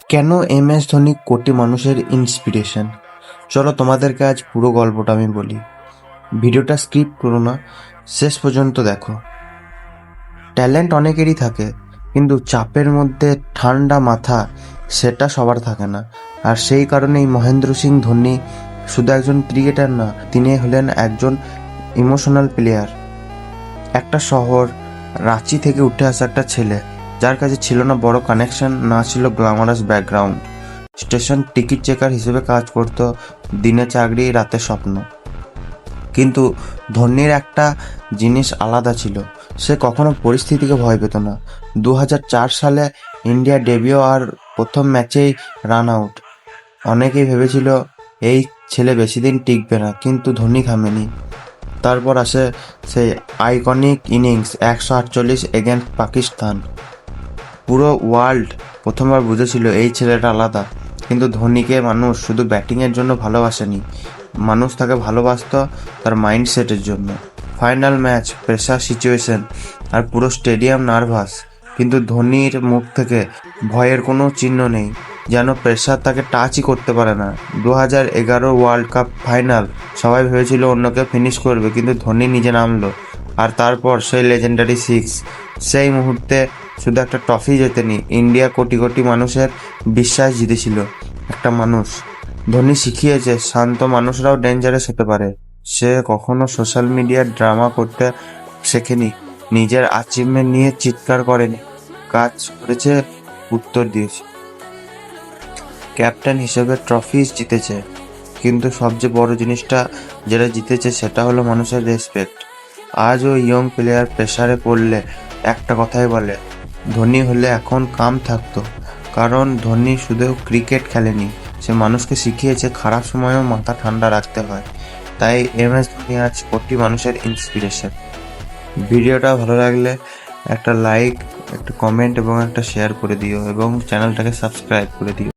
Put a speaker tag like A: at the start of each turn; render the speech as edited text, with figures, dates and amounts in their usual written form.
A: কেন MS ধোনি কোটি মানুষের ইন্সপিরেশন? চলো তোমাদেরকে আজ পুরো গল্পটা আমি বলি। ভিডিওটা স্কিপ করো না, শেষ পর্যন্ত দেখো। ট্যালেন্ট অনেকেরই থাকে, কিন্তু চাপের মধ্যে ঠান্ডা মাথা সেটা সবার থাকে না। আর সেই কারণেই মহেন্দ্র সিং ধোনি শুধু একজন ক্রিকেটার না, তিনি হলেন একজন ইমোশনাল প্লেয়ার। একটা শহর রাঁচি থেকে উঠে আসা একটা ছেলে, যার কাছে ছিল না বড় কানেকশন, না ছিল glamorous background. Station ticket checker হিসেবে কাজ করতো, দিনে চাকরি রাতে স্বপ্ন। কিন্তু ধোনির একটা জিনিস আলাদা ছিল, সে কখনো পরিস্থিতিকে ভয় পেত না। 2004 সালে ইন্ডিয়া ডেবিউ আর প্রথম ম্যাচেই রান আউট। অনেকেই ভেবেছিল এই ছেলে বেশি দিন টিকবে না, কিন্তু ধোনি থামেনি। তারপর আসে সেই আইকনিক ইনিংস 148 এগেন্স্ট পাকিস্তান। পুরো ওয়ার্ল্ড প্রথমবার বুঝেছিল এই ছেলেটা আলাদা। কিন্তু ধোনিকে মানুষ শুধু ব্যাটিংয়ের জন্য ভালোবাসেনি, মানুষ তাকে ভালোবাসতো তার মাইন্ডসেটের জন্য। ফাইনাল ম্যাচ, প্রেশার সিচুয়েশন, আর পুরো স্টেডিয়াম নার্ভাস, কিন্তু ধোনির মুখ থেকে ভয়ের কোনো চিহ্ন নেই, যেন প্রেশার তাকে টাচই করতে পারে না। 2011 ওয়ার্ল্ড কাপ ফাইনাল, সবাই ভেবেছিল অন্যকে ফিনিশ করবে, কিন্তু ধোনি নিজে নামলো। আর তারপর সেই লেজেন্ডারি সিক্স। সেই মুহূর্তে শুধু একটা ট্রফি জেতেনি, ইন্ডিয়া কোটি কোটি মানুষের বিশ্বাস জিতেছিল। একটা মানুষ, ধোনি শিখিয়েছে শান্ত মানুষরাও ডেঞ্জারাস হতে পারে। সে কখনো সোশ্যাল মিডিয়ার ড্রামা করতে শেখেনি, নিজের অ্যাচিভমেন্ট নিয়ে চিৎকার করেনি, কাজ করেছে, উত্তর দিয়েছে। ক্যাপ্টেন হিসেবে ট্রফিজ জিতেছে, কিন্তু সবচেয়ে বড় জিনিসটা যেটা জিতেছে সেটা হলো মানুষের রেসপেক্ট। আজও ইয়ং প্লেয়ার প্রেসারে পড়লে একটা কথাই বলে, ধোনি হলে এখন কাম থাকতো। কারণ ধোনি শুধু ক্রিকেট খেলেনি, সে মানুষকে শিখিয়েছে খারাপ সময়েও মাথা ঠান্ডা রাখতে হয়। তাই MS ধোনি আজ কোটি মানুষের ইন্সপিরেশন। ভিডিওটা ভালো লাগলে একটা লাইক, একটা কমেন্ট এবং একটা শেয়ার করে দিও, এবং চ্যানেলটাকে সাবস্ক্রাইব করে দিও।